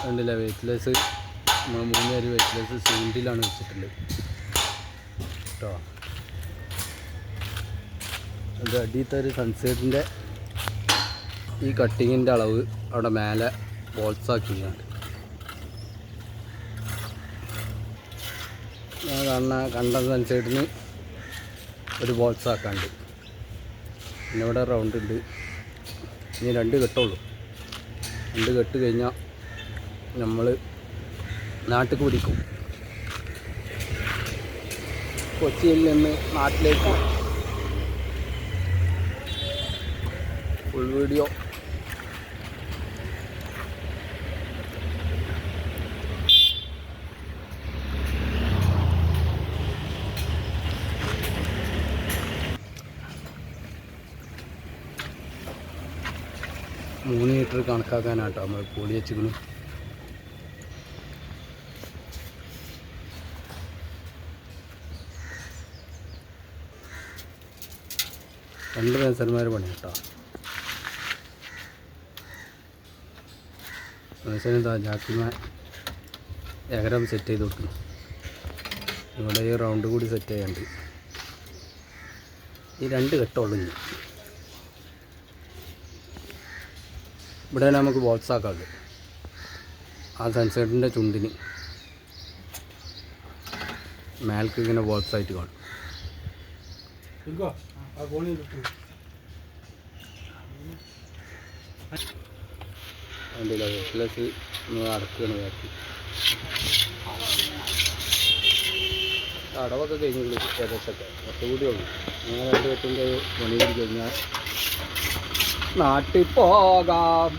കണ്ടില്ല വെയ്റ്റ്ലെസ്, നമ്മൾ 3 അരി വെയ്റ്റ്ലെസ് സിമെൻറ്റിലാണ് വെച്ചിട്ടുള്ളത് കേട്ടോ. അത് അടിയത്തെ ഒരു സൺസൈഡിൻ്റെ ഈ കട്ടിങ്ങിൻ്റെ അളവ് അവിടെ മേലെ ബോൾസാക്കിയാണ് ഞാൻ കണ്ട സൺസൈഡിന് ഒരു ബോൾസാക്കാണ്ട്. പിന്നെ ഇവിടെ റൗണ്ട് ഉണ്ട്. ഇനി 2 കെട്ടുള്ളൂ. 2 കെട്ട് കഴിഞ്ഞാൽ നമ്മൾ നാട്ടിൽ പിടിക്കും. കൊച്ചിയിൽ നിന്ന് നാട്ടിലേക്ക് ഫുൾ വീഡിയോ. മൂന്ന് മീറ്റർ കണക്കാക്കാനാട്ടോ നമ്മൾ പൊളി വെച്ചിരിക്കുന്നു. രണ്ട് മേസന്മാർ പണി കേട്ടോ. മേസന് ജാക്കിമാൻ ഏകരം സെറ്റ് ചെയ്ത് കൊടുക്കുന്നു. ഇവിടെ ഈ റൗണ്ട് കൂടി സെറ്റ് ചെയ്യാണ്ട്. ഈ 2 കെട്ടുള്ളൂ. ഇവിടെ നമുക്ക് ബോൾസാക്കാണ്ട് ആ സൺസൈഡിൻ്റെ ചുണ്ടിന് മേൽക്ക് ഇങ്ങനെ ബോൾസായിട്ട് കാണും. കണ്ടില്ല വെറ്റ്ലെസ് അടക്കുകയാണ് ബാക്കി. അടവൊക്കെ കഴിഞ്ഞുള്ളൂ ഏകദേശമൊക്കെ. കുറച്ചുകൂടി ഉള്ളൂ. അങ്ങനെ 2 കെട്ടിൻ്റെ പണി കൂടി കഴിഞ്ഞാൽ നാട്ടിൽ പോകാം.